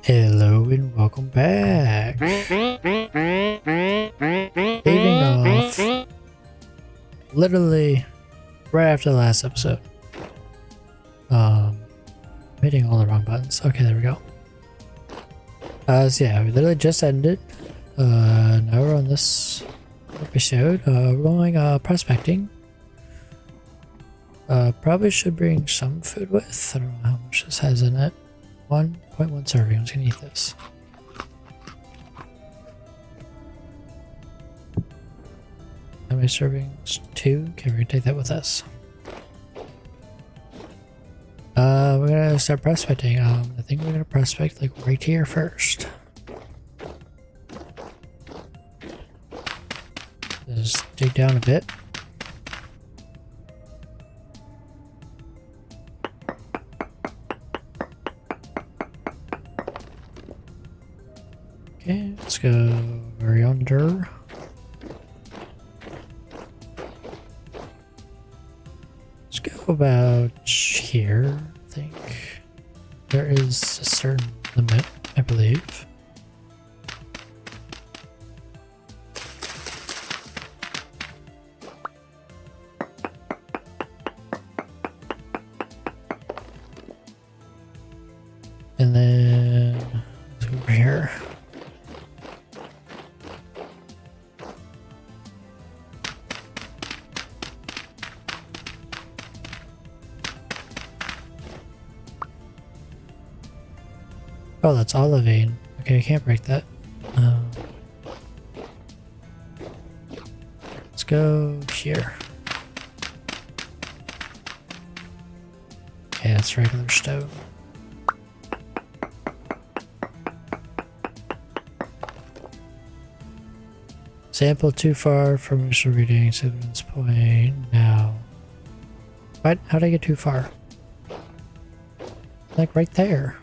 Hello and welcome back. Leaving off literally right after the last episode. Hitting all the wrong buttons. Okay, there we go. So yeah, we literally just ended. Now we're on this episode. We're going prospecting. Probably should bring some food with. I don't know how much this has in it. 1.1 serving. I'm just gonna eat this. How many servings? 2. Okay, we're gonna take that with us. We're gonna start prospecting. I think we're gonna prospect like right here first. Just dig down a bit. Okay, let's go over yonder. Let's go about here, I think. There is a certain limit, I believe. And then let's go over here. Oh, that's olivine. Okay, I can't break that. Let's go here. Okay, that's regular stone. Sample too far from initial reading, evidence point now. What? How'd I get too far? Like right there.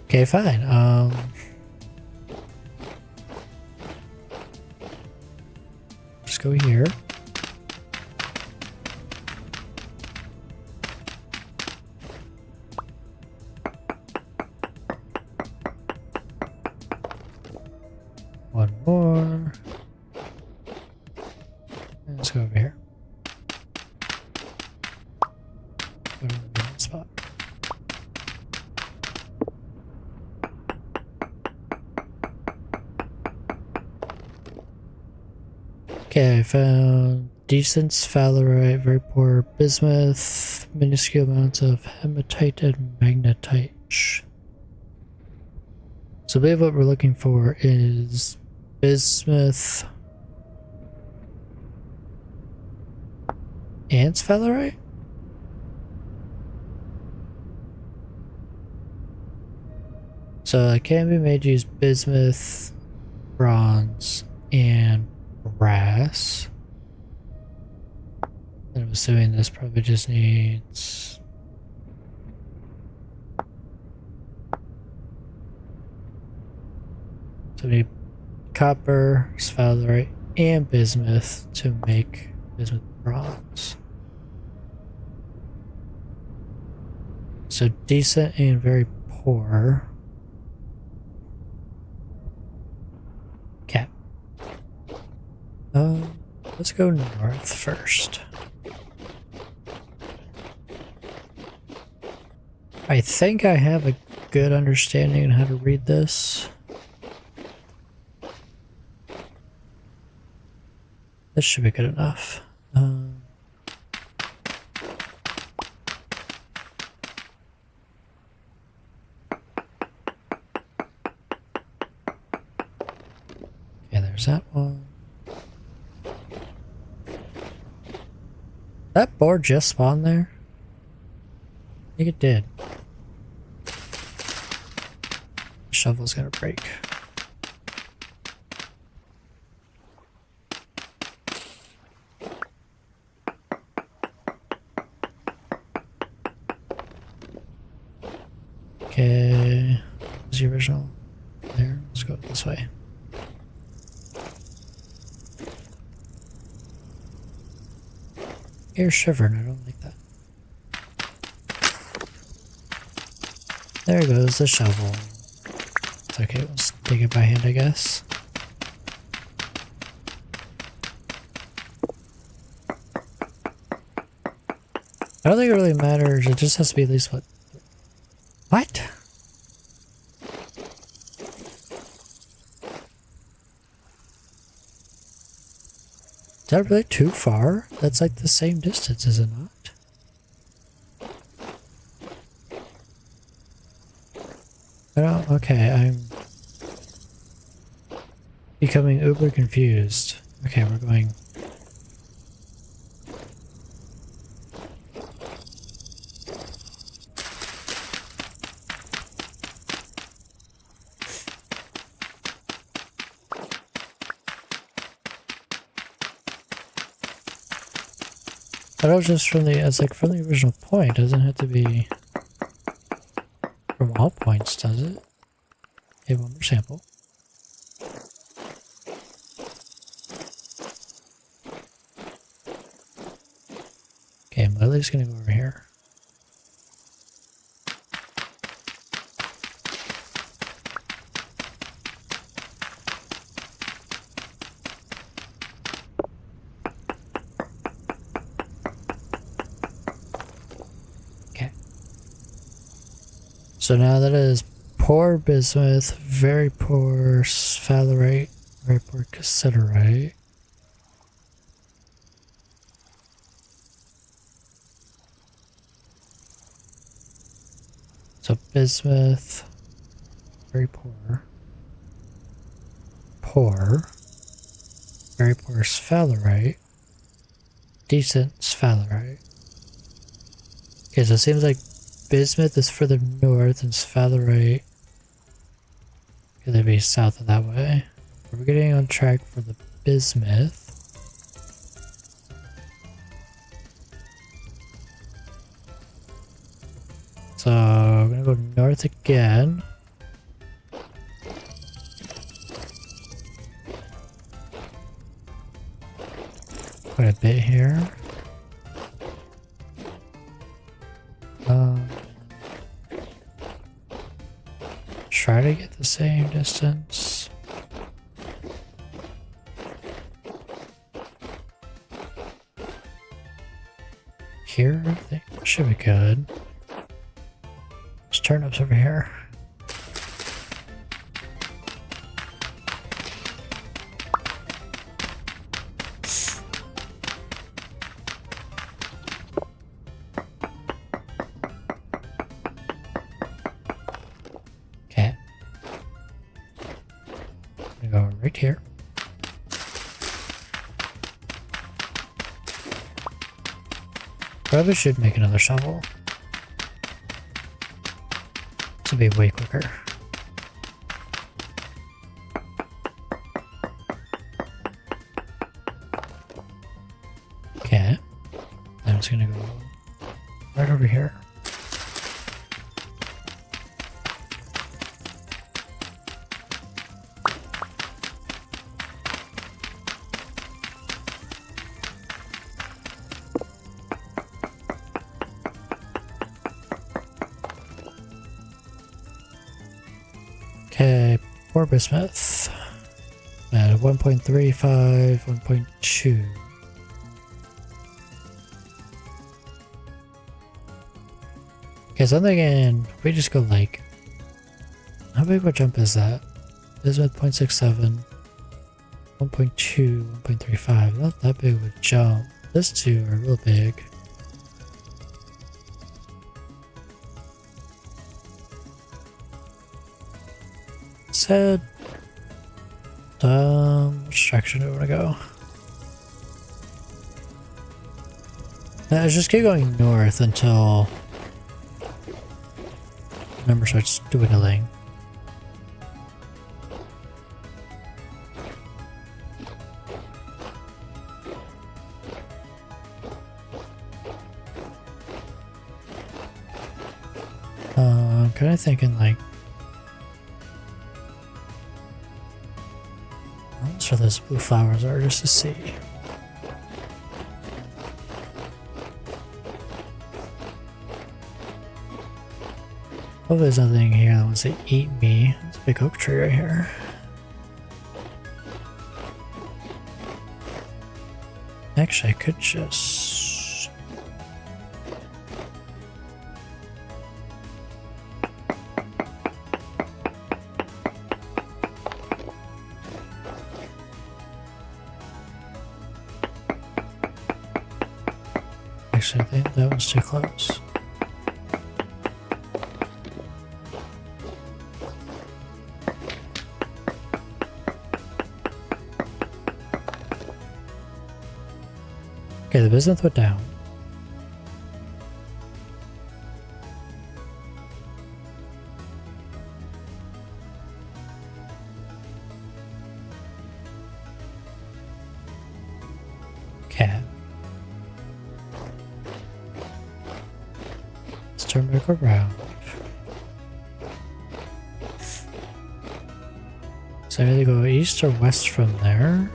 Okay, fine. Just go here. One more. And let's go over here. Go to the right spot. Okay, I found decent sphalerite, very poor bismuth, minuscule amounts of hematite and magnetite. So I believe what we're looking for is bismuth and sphalerite? So it can be made to use bismuth, bronze, and brass. And I'm assuming this probably just needs so we need copper, sphalerite, and bismuth to make bismuth bronze. So decent and very poor. Let's go north first. I think I have a good understanding on how to read this. This should be good enough. Okay, there's that one. That board just spawned there? I think it did. The shovel's gonna break. Okay, where's the original? There, let's go this way. Air shivering, I don't like that. There goes the shovel. It's okay, let's dig it by hand, I guess. I don't think it really matters, it just has to be at least what? What? Is that really too far? That's like the same distance, is it not? I don't, okay, I'm becoming uber confused. Okay, we're going. But I was just from the, it's like from the original point, it doesn't have to be from all points, does it? Okay, one more sample. Okay, I'm literally just gonna go over here. So now that is poor bismuth, very poor sphalerite, very poor cassiterite. So bismuth, very poor. Poor. Very poor sphalerite. Decent sphalerite. Okay, so it seems like bismuth is further north and sphalerite could be south of that way. We're getting on track for the bismuth. So I'm gonna go north again. Quite a bit here. Try to get the same distance. Here, I think should be good. There's turnips over here. Right here. Probably should make another shovel. This will be way quicker. Okay. I'm just gonna go right over here. Okay, poor bismuth at 1.35, 1.2. Okay, so I'm thinking we just go like, how big of a jump is that? Bismuth 0.67, 1.2, 1.35. Not that big of a jump. These two are real big. Said, which direction do I want to go? Now, just keep going north until the number starts dwindling. I'm kind of thinking like, that's where those blue flowers are, just to see. Hopefully there's nothing here that wants to eat me. There's a big oak tree right here. Actually, I could just... Actually, I think that was too close. Okay, the bismuth went down. Cat. Let's turn back around. So I either go east or west from there.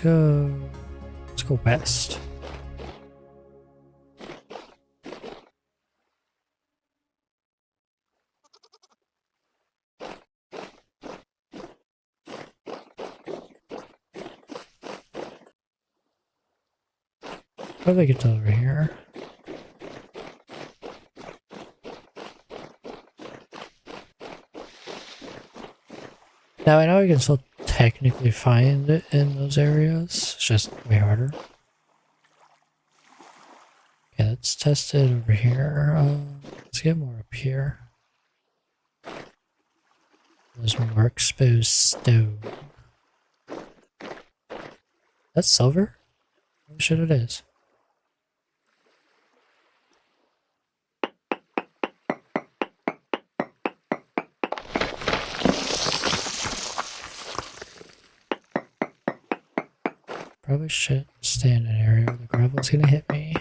Let's go west. Probably get to over here. Now I know I can still technically find it in those areas, it's just way harder. Okay, let's test it over here. Let's get more up here. There's more exposed stone. That's silver? Oh shit, it is. Probably should stay in an area where the gravel's gonna hit me.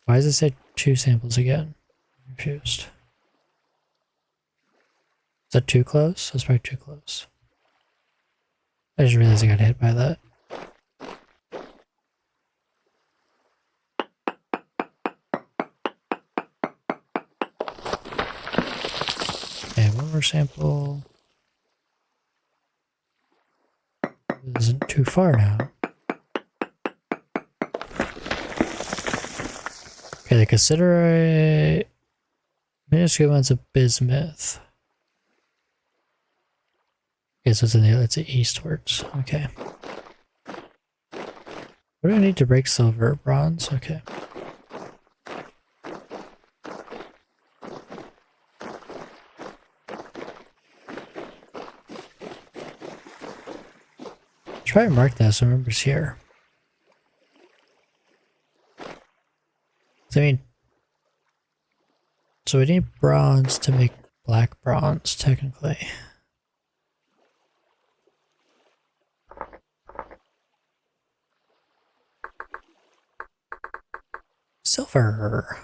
Why does it say 2 samples again? I'm confused. Is that too close? That's probably too close. I just realized I got hit by that. Okay, one more sample. This isn't too far now. Okay, the cassiterite minuscule amounts of bismuth. Okay, so it's eastwards. Okay. What do I need to break silver? Bronze? Okay. Try and mark that so it remembers here. I mean, so we need bronze to make black bronze, technically. Silver.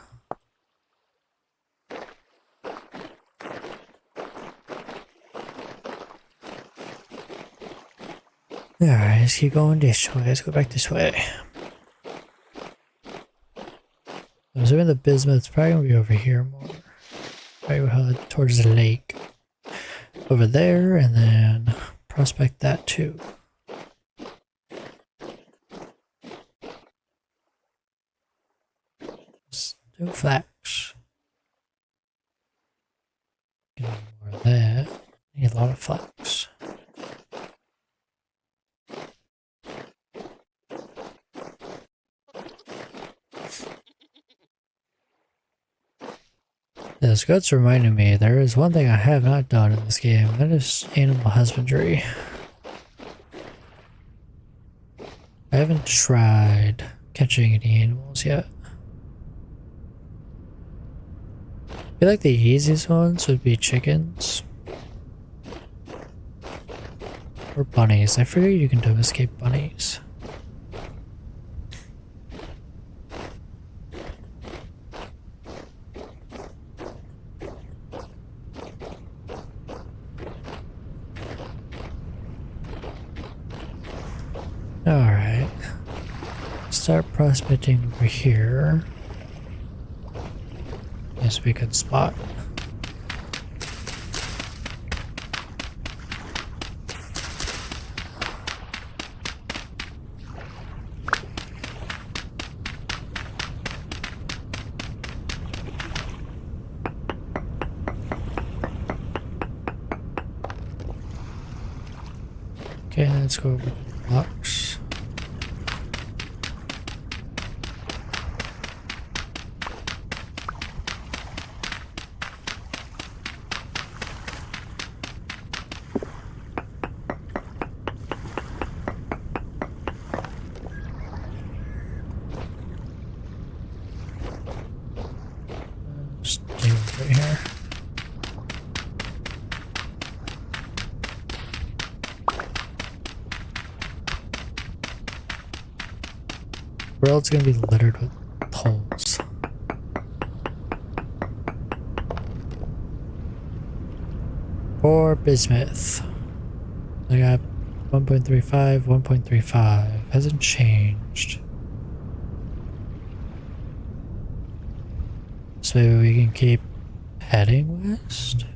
Alright, let's keep going this way. Let's go back this way. I'm assuming the bismuth's probably gonna be over here more. Right, we'll head towards the lake. Over there, and then prospect that too. Let's do flax. Get more of that. Need a lot of flax. The Scout's reminding me there is one thing I have not done in this game, and that is animal husbandry. I haven't tried catching any animals yet. I feel like the easiest ones would be chickens. Or bunnies. I figure you can domesticate bunnies. start prospecting over here. Yes, we could spot. Okay, let's go over to the rocks. Just do it right here. The world's gonna be littered with holes. For bismuth, I got 1.35, 1.35. Hasn't changed. So maybe we can keep heading west?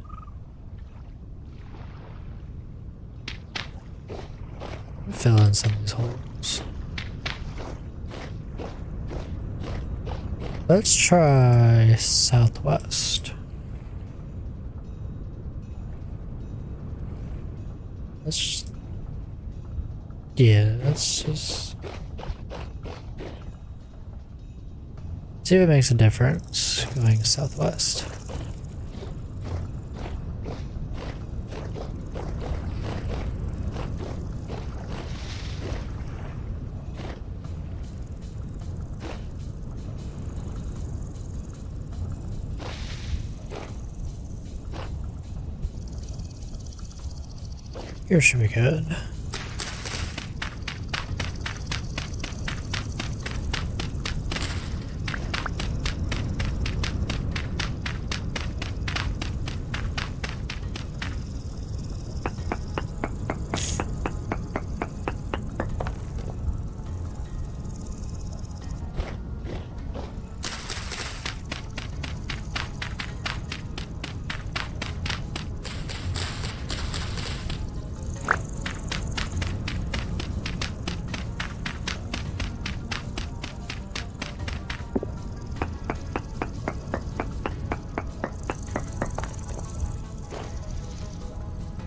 Fill in some of these holes. Let's try southwest. Let's just see if it makes a difference going southwest. Here should be good.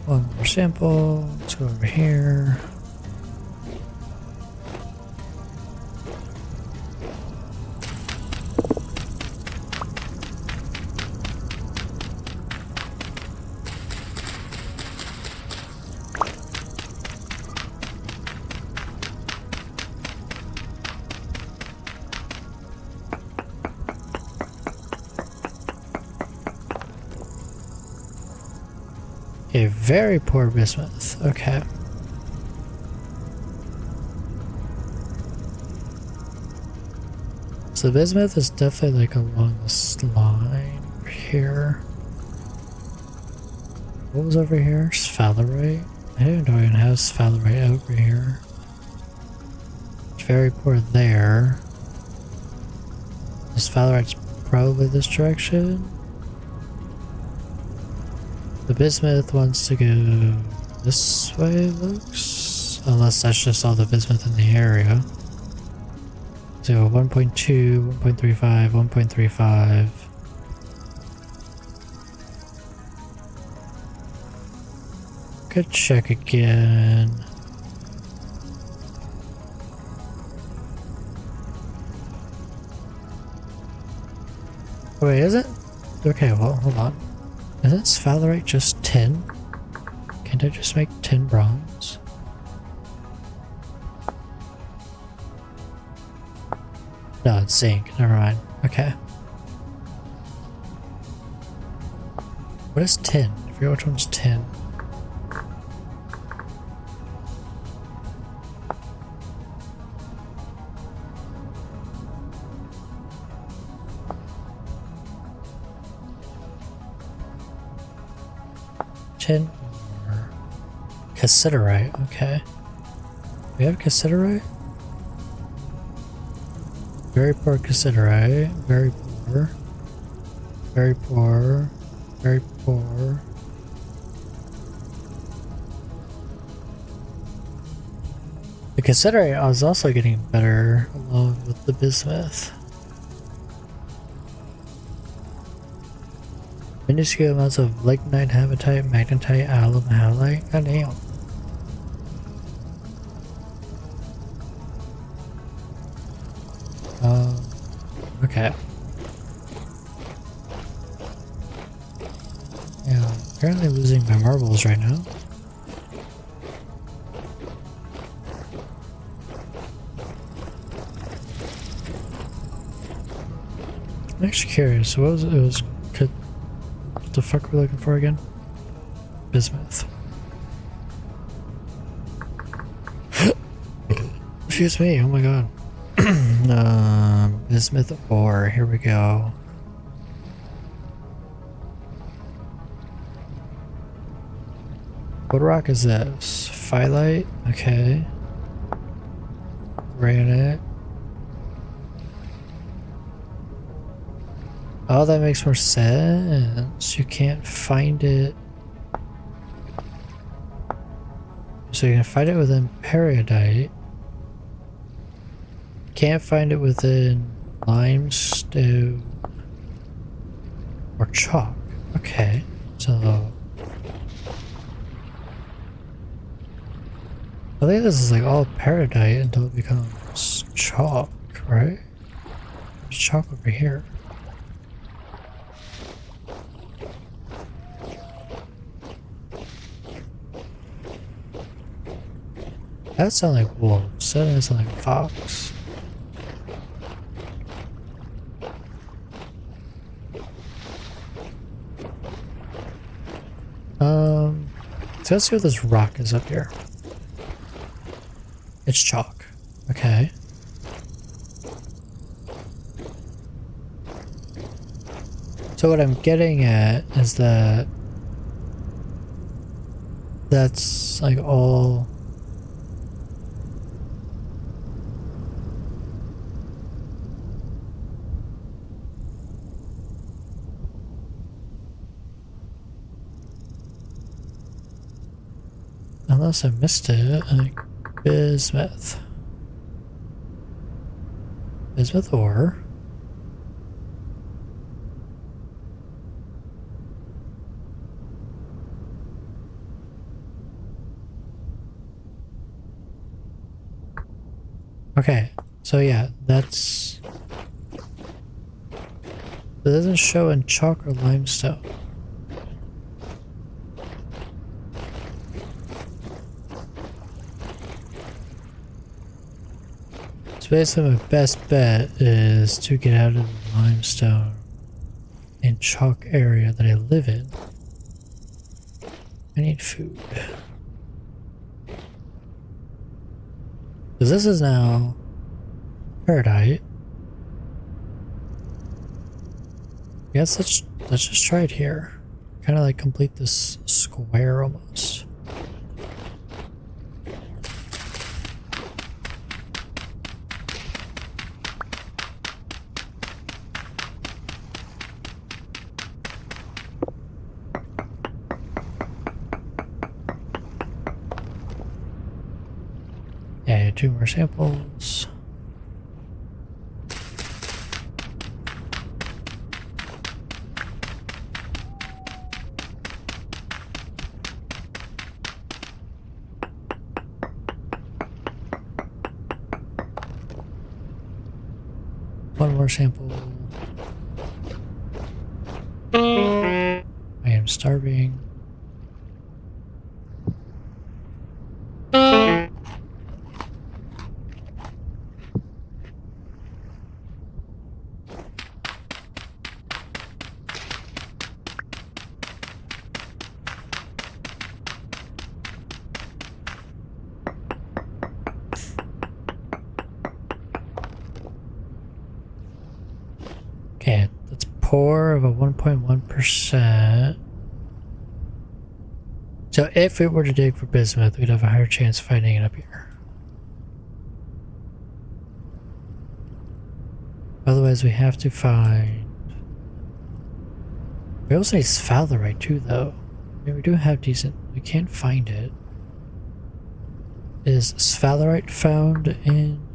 One more sample. Let's go over here. A very poor bismuth. Okay. So bismuth is definitely like along this line over here. What was over here? Sphalerite? I didn't know I even have sphalerite over here. It's very poor there. The sphalerite's probably this direction. The bismuth wants to go this way, it looks. Unless that's just all the bismuth in the area. So 1.2, 1.35, 1.35. Could check again. Oh, wait, is it? Okay, well, hold on. Isn't sphalerite just tin? Can't I just make tin bronze? No, it's zinc. Never mind. Okay. What is tin? I forget which one's tin. Tin or cassiterite? Okay. We have cassiterite? Very poor cassiterite. Very poor. Very poor. Very poor. The cassiterite is also getting better along with the bismuth. Minuscule amounts of lignite, hematite, magnetite, alum, halite. God damn. Okay. Yeah, I'm apparently losing my marbles right now. I'm actually curious, what was it? What the fuck are we looking for again? Bismuth. Excuse me, oh my god. Bismuth ore, here we go. What rock is this? Phyllite? Okay. Granite. Oh, that makes more sense. You can't find it. So you can find it within peridot. Can't find it within limestone or chalk. Okay, so I think this is like all peridot until it becomes chalk, right? There's chalk over here. That sounds like wolves. That doesn't sound like a fox. So let's see what this rock is up here. It's chalk. Okay. So what I'm getting at is that that's like all unless I missed it, like bismuth. Bismuth ore. Okay, so yeah, that's... It doesn't show in chalk or limestone. So basically my best bet is to get out of the limestone and chalk area that I live in. I need food. Because this is now peridot. Yes, let's just try it here. Kind of like complete this square almost. Yeah, 2 more samples. One more sample. I am starving. Okay, that's poor of a 1.1%. So if we were to dig for bismuth, we'd have a higher chance of finding it up here. Otherwise, we have to find. We also need sphalerite too, though. I mean, we do have decent. We can't find it. Is sphalerite found in?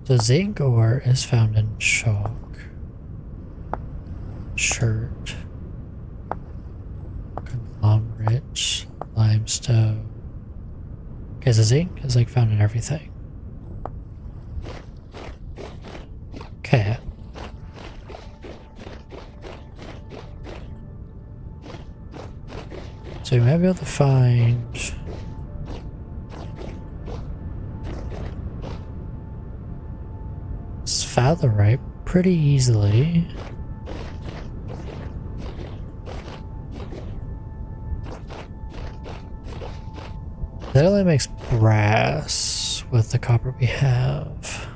The zinc ore is found in chalk. Shirt. Conglomerate. Limestone. Okay, so zinc is like found in everything. Okay. So we might be able to find sphalerite pretty easily. That only makes brass with the copper we have.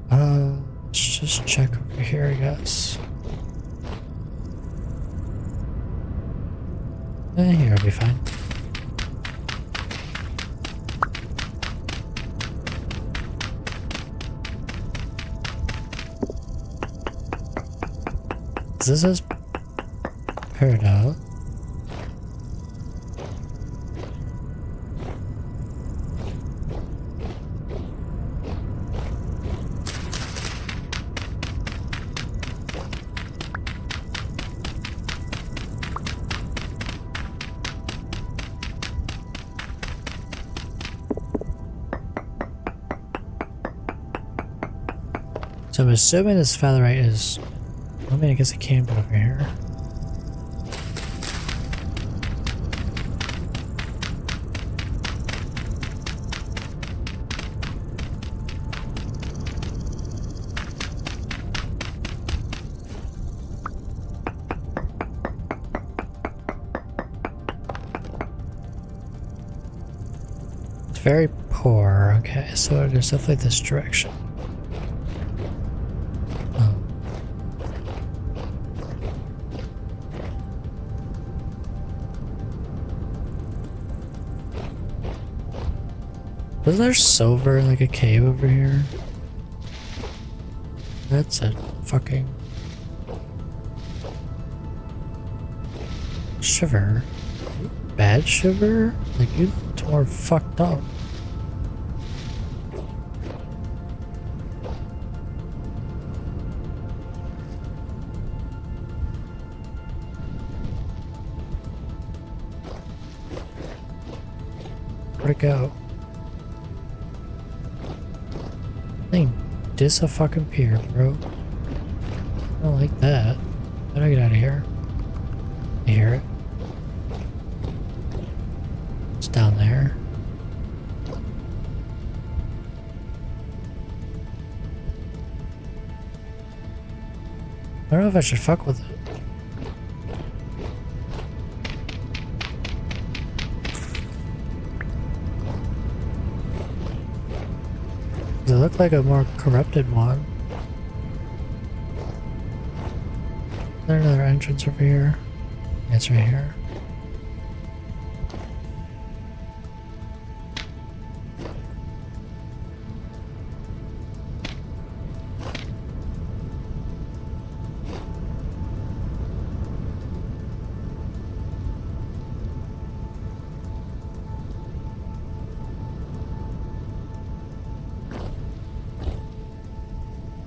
Let's just check over here, I guess. Here will be fine. This is peridot. So I'm assuming this sphalerite is. I mean, I guess it can be over here. It's very poor. Okay, so there's definitely this direction. Wasn't there silver in like a cave over here? That's a fucking shiver. Bad shiver? Like you looked more fucked up. Where'd it go? Thing dis-a-fucking-peer, bro. I don't like that. How do I get out of here? I hear it. It's down there. I don't know if I should fuck with it. They look like a more corrupted one. Is there another entrance over here? Yeah, it's right here.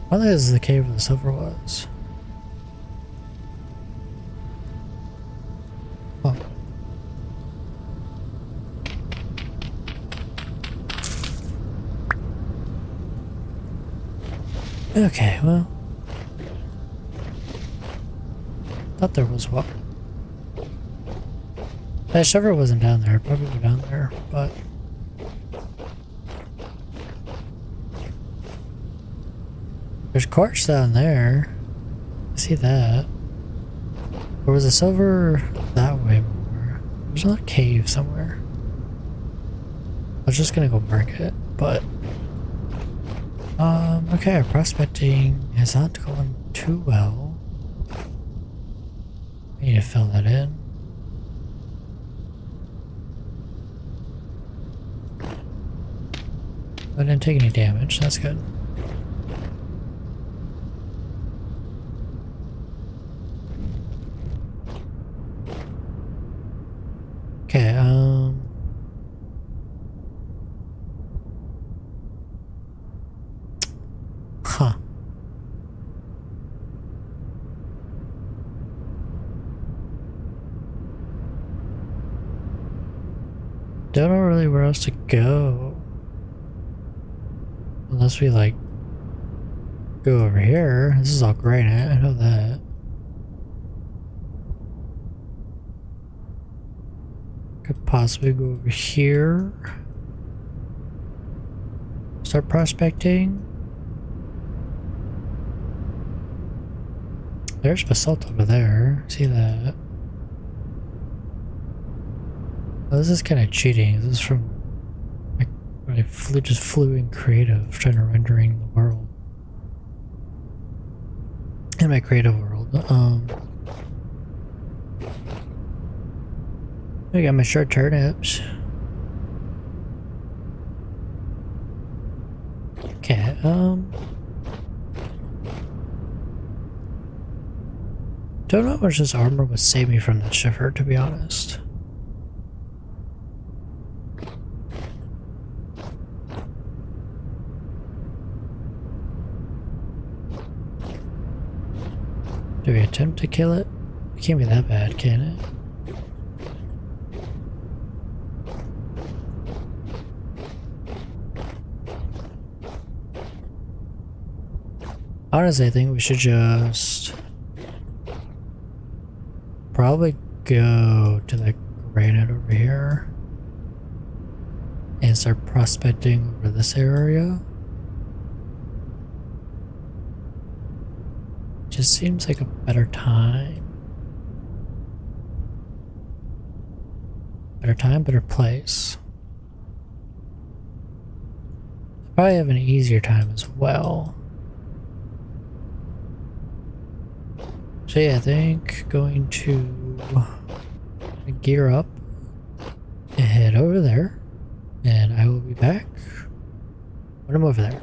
I think this is the cave where the silver was. Oh. Okay, well. Thought there was one. That shovel wasn't down there, probably down there, but. There's quartz down there. I see that. Or was the silver that way more? There's another cave somewhere. I was just gonna go mark it, but okay, our prospecting is not going too well. I need to fill that in. I didn't take any damage, that's good. Okay, huh. Don't know really where else to go. Unless we like go over here. This is all granite, I know that. Could possibly go over here. Start prospecting. There's basalt over there. See that? Oh, this is kind of cheating. This is from like when I just flew in creative, trying to rendering the world. In my creative world. I got my short turnips. Okay, don't know how much this armor would save me from that shiver, to be honest. Do we attempt to kill it? It can't be that bad, can it? Honestly, I think we should just probably go to the granite over here and start prospecting over this area. Just seems like a better time. Better time, better place. Probably have an easier time as well. So yeah, I think going to gear up and head over there, and I will be back when I'm over there.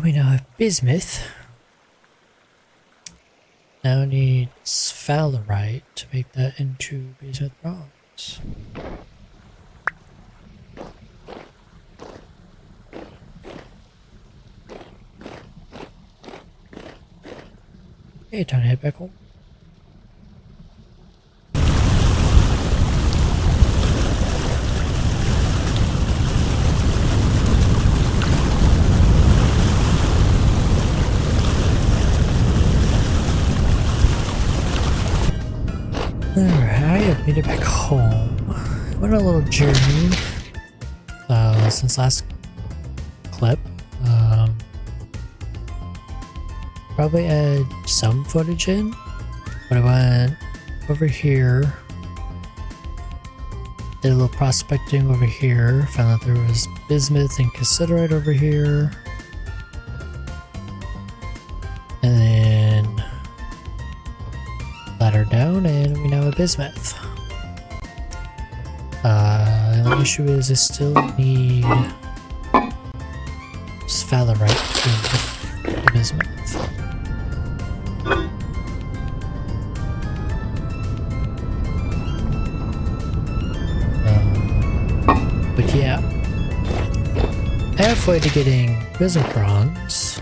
we now have bismuth. Now need sphalerite to make that into bismuth bronze. Okay, time to head back home. Alright, I have made it back home. Went on a little journey since last clip. Probably add some footage in, but I went over here, did a little prospecting over here, found out there was bismuth and cassiterite over here, and then ladder down and we now have bismuth. The only issue is I still need sphalerite to make the bismuth. But yeah, halfway to getting bismuth bronze,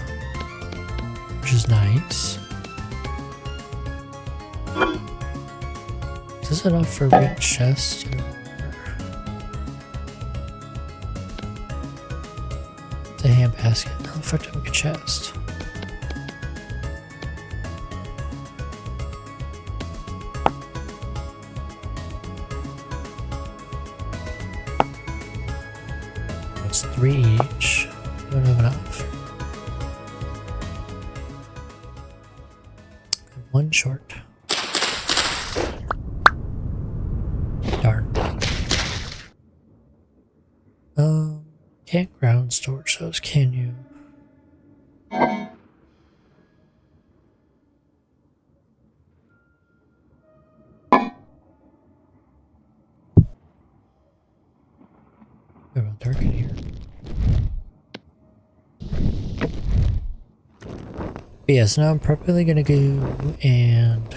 which is nice. Is this enough for a big chest? It's a hand basket. How the fuck do I make a chest? It's 3 each. Don't have enough. And 1 short. Darn. Can't ground storage those, can you? They're real dark in here. But yeah, so now I'm probably gonna go and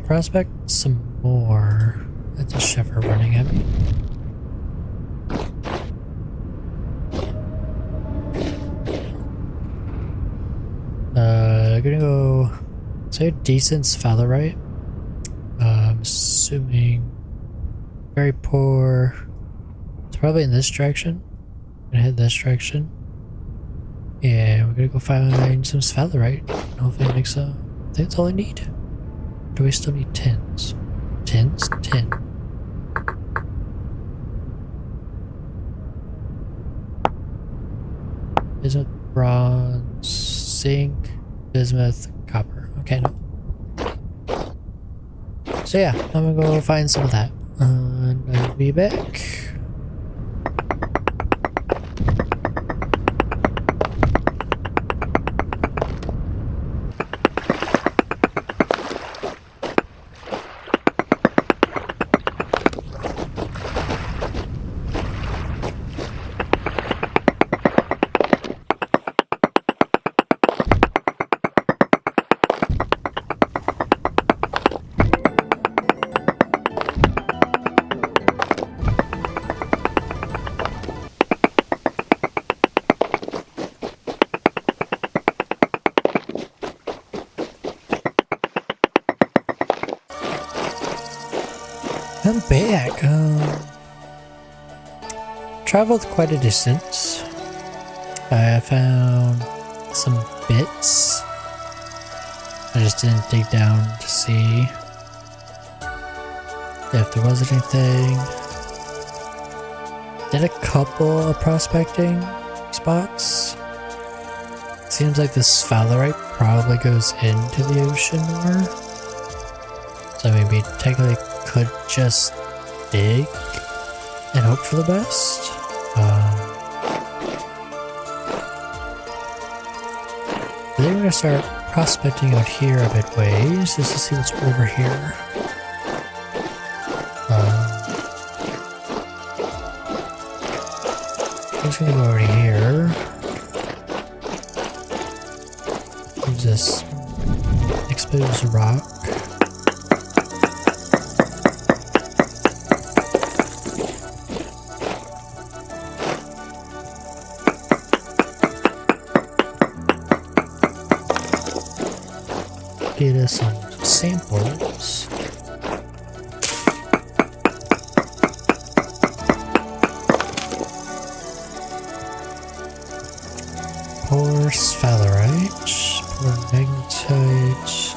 prospect some more. That's a shiver running at me. I'm gonna go say a decent sphalerite. I'm assuming very poor. It's probably in this direction. I'm gonna head this direction. Yeah, we're gonna go find some sphalerite. Hopefully it makes a. I think that's all I need. Do we still need tins? Tins? Tin. Bismuth, bronze, zinc, bismuth, copper. Okay, no. So yeah, I'm gonna go find some of that. And I'll be back. I'm back. Traveled quite a distance. I found some bits. I just didn't dig down to see if there was anything. Did a couple of prospecting spots. Seems like the sphalerite probably goes into the ocean more. So maybe technically could just dig and hope for the best. I think we're gonna start prospecting out here a bit ways just to see what's over here. I'm just gonna go over here. Use this exposed rock. Get us some samples. Pour sphalerite, pour magnetite.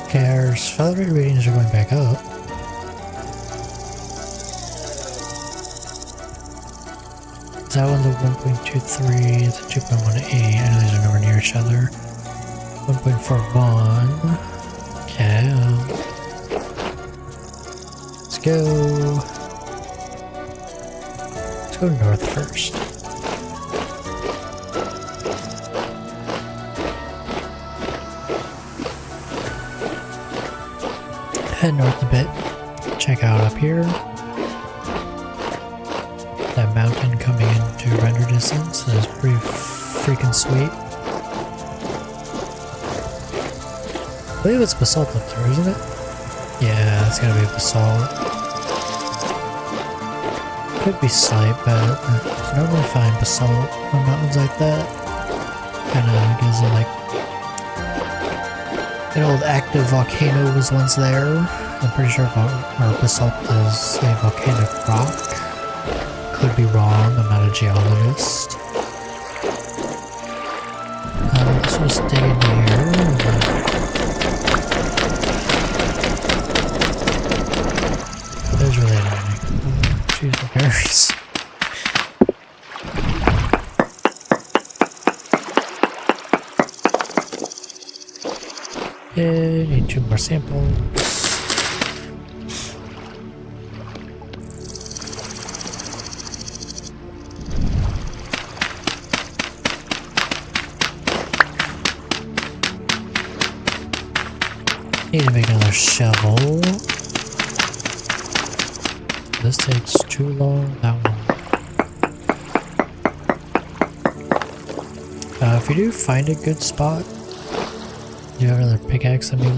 Okay, our sphalerite readings are going back up. That one's a 1.23, it's a 2.18. I know these are nowhere near each other. 1.41. Okay. Let's go. Let's go north first. Head north a bit. Check out up here. That mountain coming into render distance is pretty freaking sweet. I believe it's basalt up there, isn't it? Yeah, it's gotta be basalt. Could be slate, but it's normally find basalt on mountains like that. Kinda gives it like an old active volcano was once there. I'm pretty sure basalt is a volcanic rock. Could be wrong, I'm not a geologist. Let's just dig in here. That was really annoying. Choose the berries. Yeah, need 2 more samples. Need to make another shovel. This takes too long. That one. If you do find a good spot, do you have another pickaxe? I mean,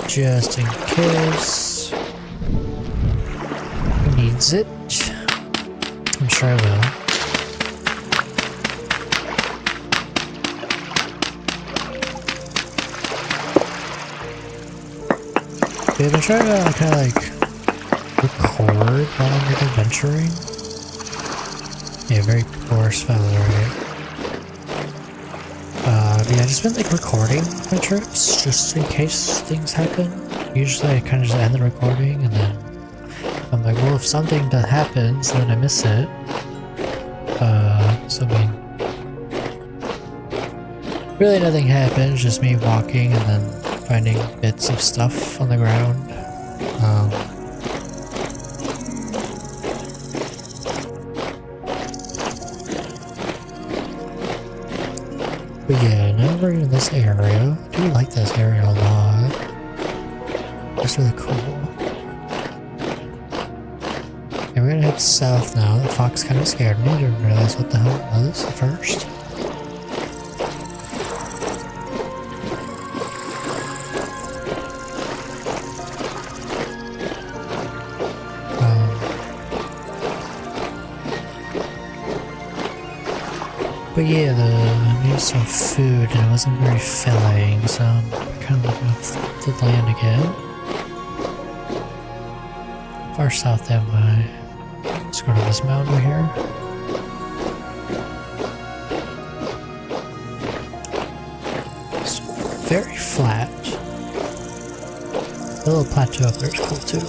just in case. Who needs it? I'm sure I will. I've been trying to kind of like record while I'm adventuring. Yeah, very poor sphalerite. Yeah, I've just been like recording my trips just in case things happen. Usually I kind of just end the recording and then I'm like, well, if something that happens, then I miss it. So I mean, really nothing happens, just me walking and then finding bits of stuff on the ground. But yeah, now we're in this area. I do like this area a lot. It's really cool. And we're gonna head south now. The fox kind of scared me. I didn't realize what the hell it was at first. But yeah, I needed some food and it wasn't very filling, so I'm kind of looking up to the land again. Far south am I? Let's go to this mountain here. It's very flat. The little plateau up there is cool too.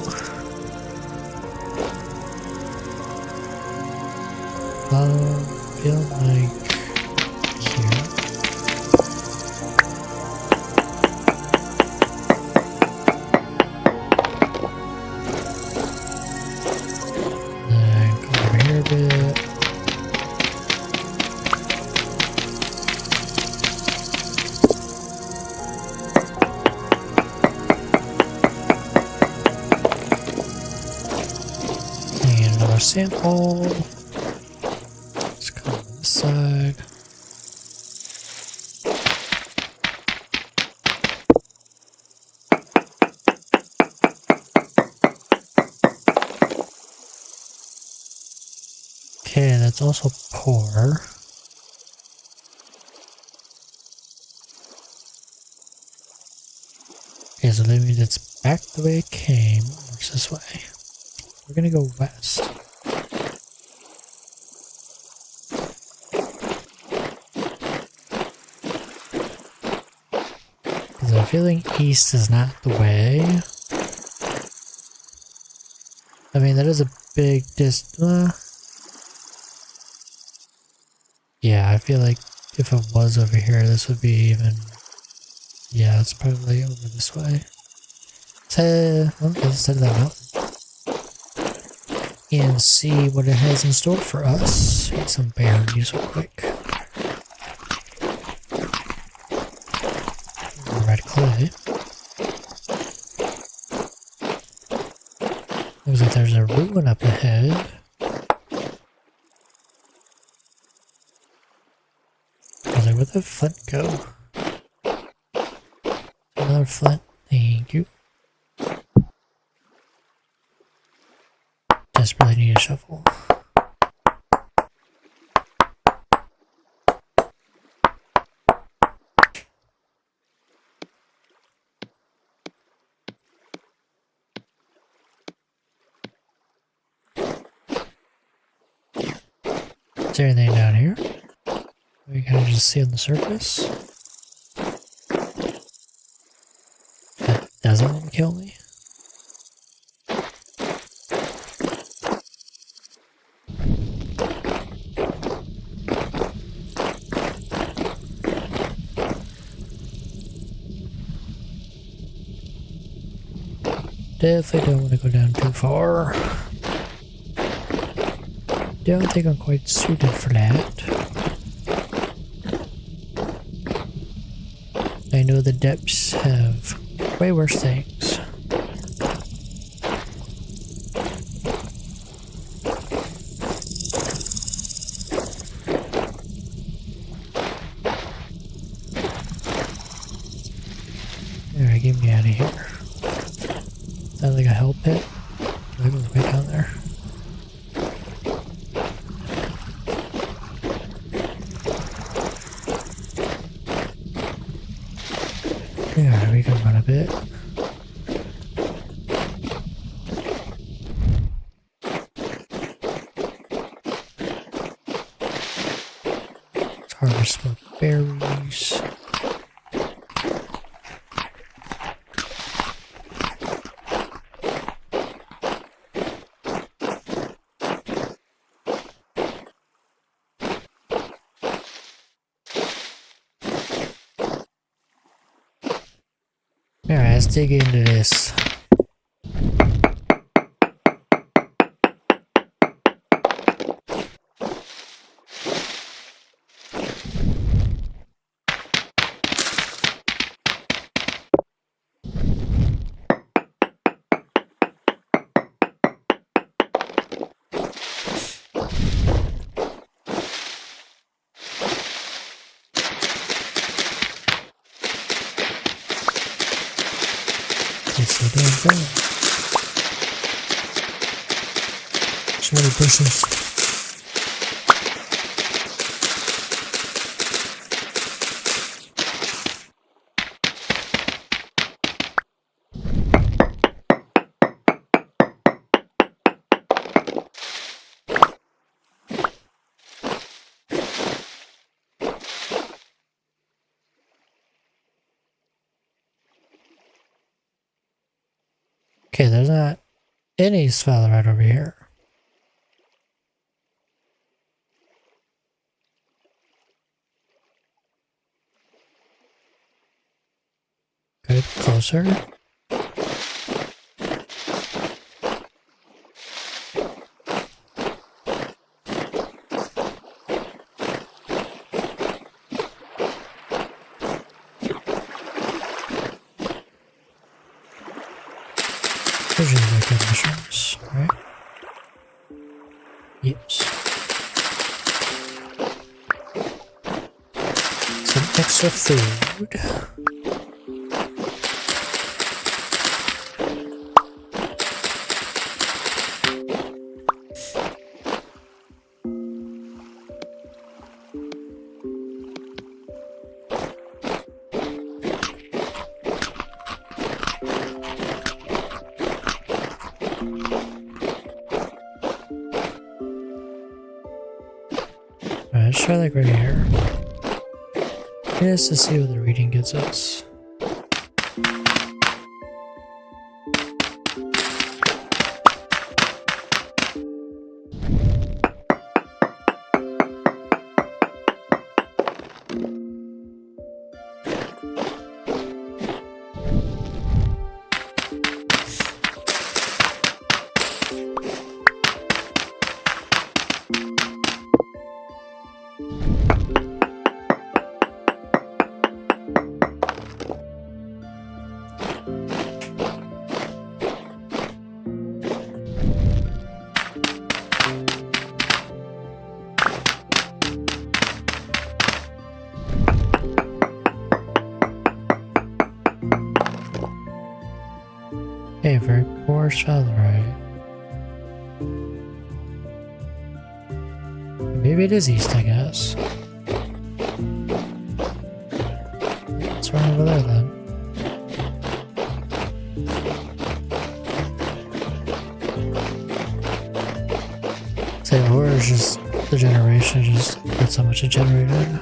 Feel like here. another sample. Let's come on this side. Okay, that's also poor. Okay, so that means it's back the way it came. Works this way. We're gonna go west. Because I'm feeling east is not the way. I mean, that is a big yeah, I feel like if it was over here, this would be even... Yeah, it's probably over this way. So, well, let's head to that mountain. And see what it has in store for us. Get some berries real quick. Red clay. Looks like there's a ruin up ahead. I was like, where'd the flint go? Another flint. Thank you. Desperately need a shovel. Is there anything down here? We can just see on the surface. That doesn't want to kill me. Definitely don't want to go down too far. Don't think I'm quite suited for that. I know the depths have way worse things. Alright, get me out of here. Is that like a hell pit? I go way down there. Yeah, we can run a bit. Let's harvest more berries. Alright, let's dig into this. It's so damn fast. So many bushes. Okay, there's not any sphalerite over here. Good, closer. Those are really good mushrooms, right? Yes. Some extra food. Alright, let's try like right here. Just to see what the reading gets us. Okay, very poor sphalerite. Maybe it is east, I guess. Let's run over there then. Say, or it's just the generation just gets so much it generated.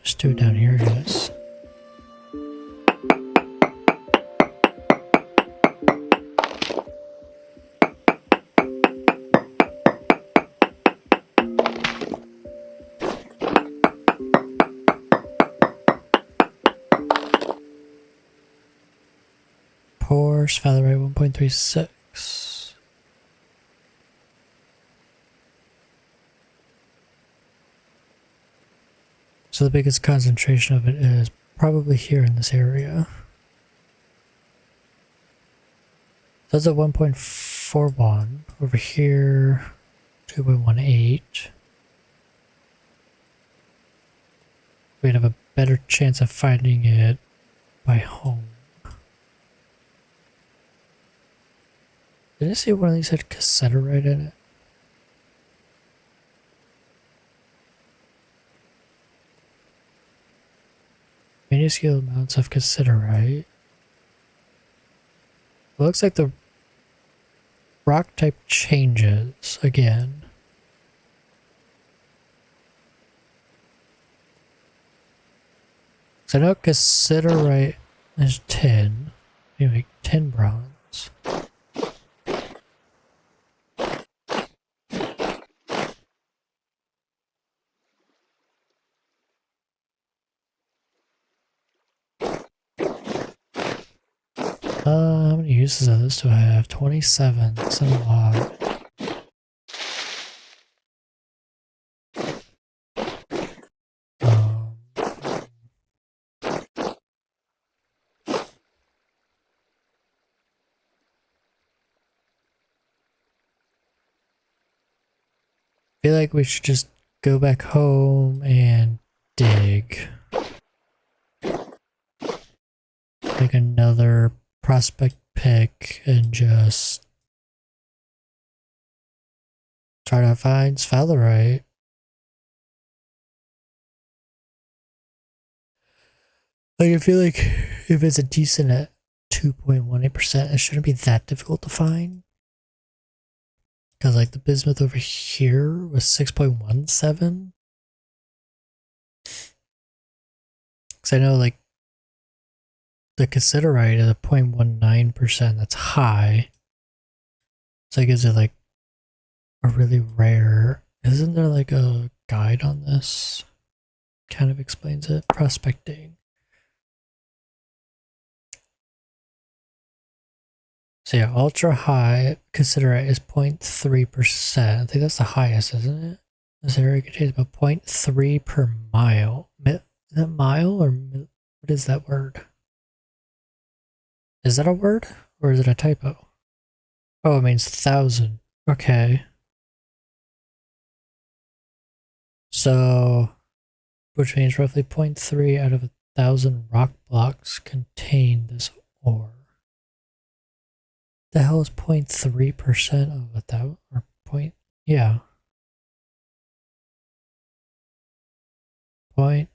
Just do it down here, I guess. Poor sphalerite 1.36. So the biggest concentration of it is probably here in this area. That's a 1.41. Over here, 2.18. We'd have a better chance of finding it by home. Did I see one of these had cassiterite in it? Minuscule amounts of cassiterite. It looks like the rock type changes again. So I know cassiterite is tin. You make tin bronze. How many uses of this do I have? 27. That's a lot. I feel like we should just go back home and dig. Take another prospect pick and just try to find sphalerite. Like, I feel like if it's a decent at 2.18%, it shouldn't be that difficult to find. Because, like, the bismuth over here was 6.17. Because I know, like, the cassiterite is a 0.19%. That's high. So it gives it, like, a really rare. Isn't there, like, a guide on this? Kind of explains it. Prospecting. So yeah, ultra high cassiterite is 0.3%. I think that's the highest, isn't it? This area contains about 0.3 per mile. Is that mile or what is that word? Is that a word or is it a typo? Oh, it means 1,000. Okay. So, which means roughly 0.3 out of 1,000 rock blocks contain this ore. The hell is 0.3% of 1,000 or point? Yeah. Point.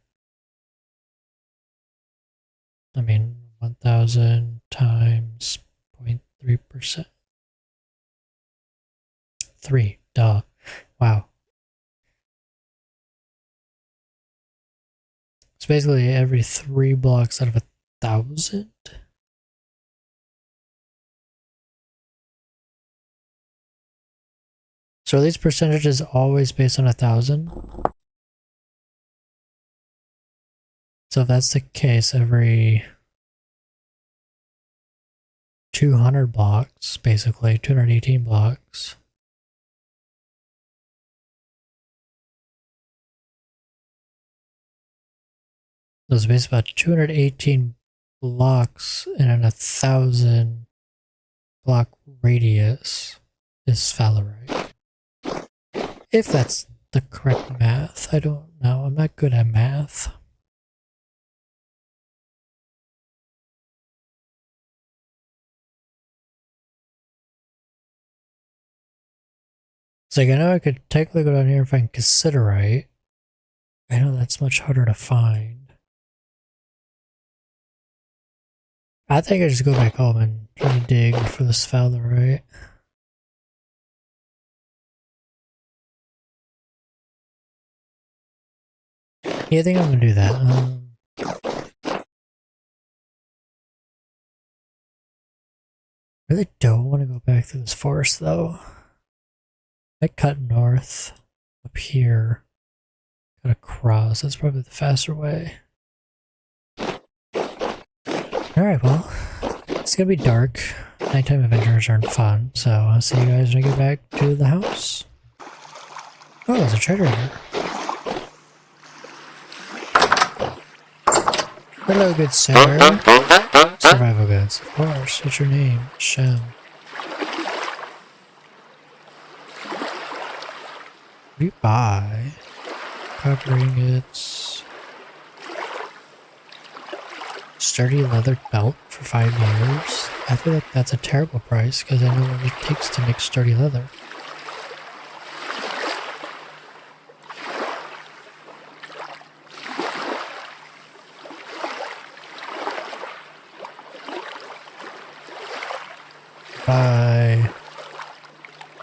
I mean, 1,000 times 0.3%. 3. Duh. Wow. It's basically every 3 blocks out of 1,000. So are these percentages always based on 1,000? So if that's the case, every 200 blocks, basically 218 blocks. Those basically about 218 blocks in a 1,000 block radius is sphalerite. If that's the correct math, I don't know. I'm not good at math. It's like I know I could technically go down here and find cassiterite. I know that's much harder to find. I think I just go back home and try to dig for the sphalerite. Yeah, I think I'm gonna do that. Really don't want to go back through this forest though. I cut north up here. Cut across. That's probably the faster way. Alright, well, it's gonna be dark. Nighttime adventures aren't fun, so I'll see you guys when I get back to the house. Oh, there's a treasure here. Hello, good sir. Survival goods, of course. What's your name? Shem. What do you buy? Copper ingots. Sturdy leather belt for 5 years. I feel like that's a terrible price because I know what it takes to make sturdy leather. Buy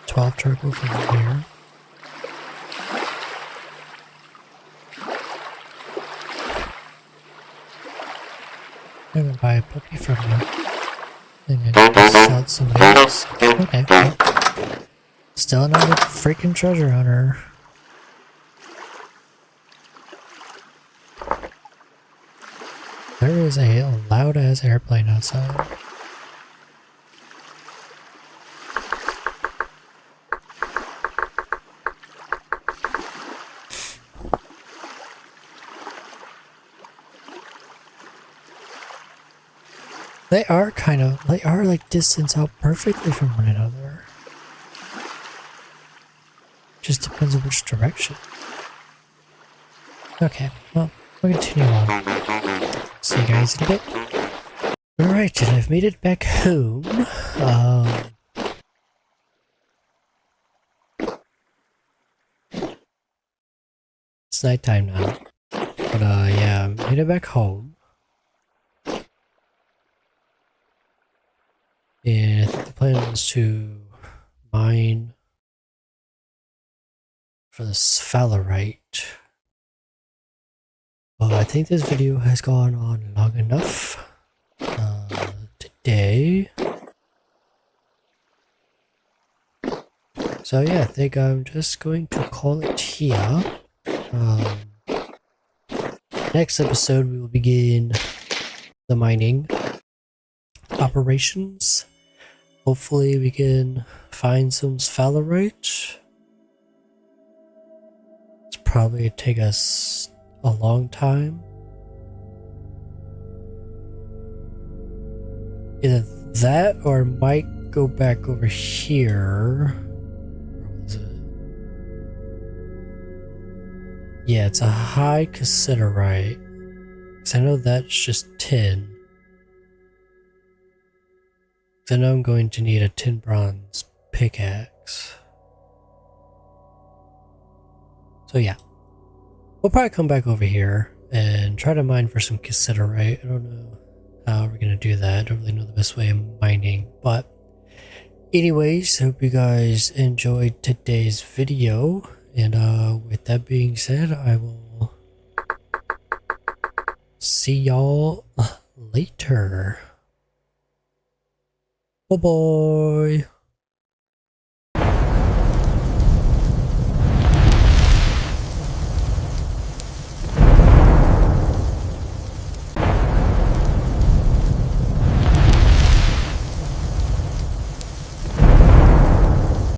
12 charcoal for the beer. I'm gonna buy a puppy from you. And then sell it somebody else. Okay, well, still another freaking treasure hunter. There is a loud ass airplane outside. They are like distanced out perfectly from one another. Just depends on which direction. Okay, well, we'll continue on. See you guys in a bit. Alright, and I've made it back home. It's nighttime now. But yeah, I made it back home. And I think the plan was to mine for the sphalerite. Well, I think this video has gone on long enough today. So yeah, I think I'm just going to call it here. Next episode, we will begin the mining operations. Hopefully we can find some sphalerite. It's probably take us a long time. Either that or might go back over here. Where was it? Yeah, it's a high cassiterite. Because I know that's just tin. Because I know I'm going to need a tin bronze pickaxe. So yeah. We'll probably come back over here and try to mine for some cassiterite. I don't know how we're going to do that. I don't really know the best way of mining. But anyways, hope you guys enjoyed today's video. And with that being said, I will see y'all later. Bye-bye.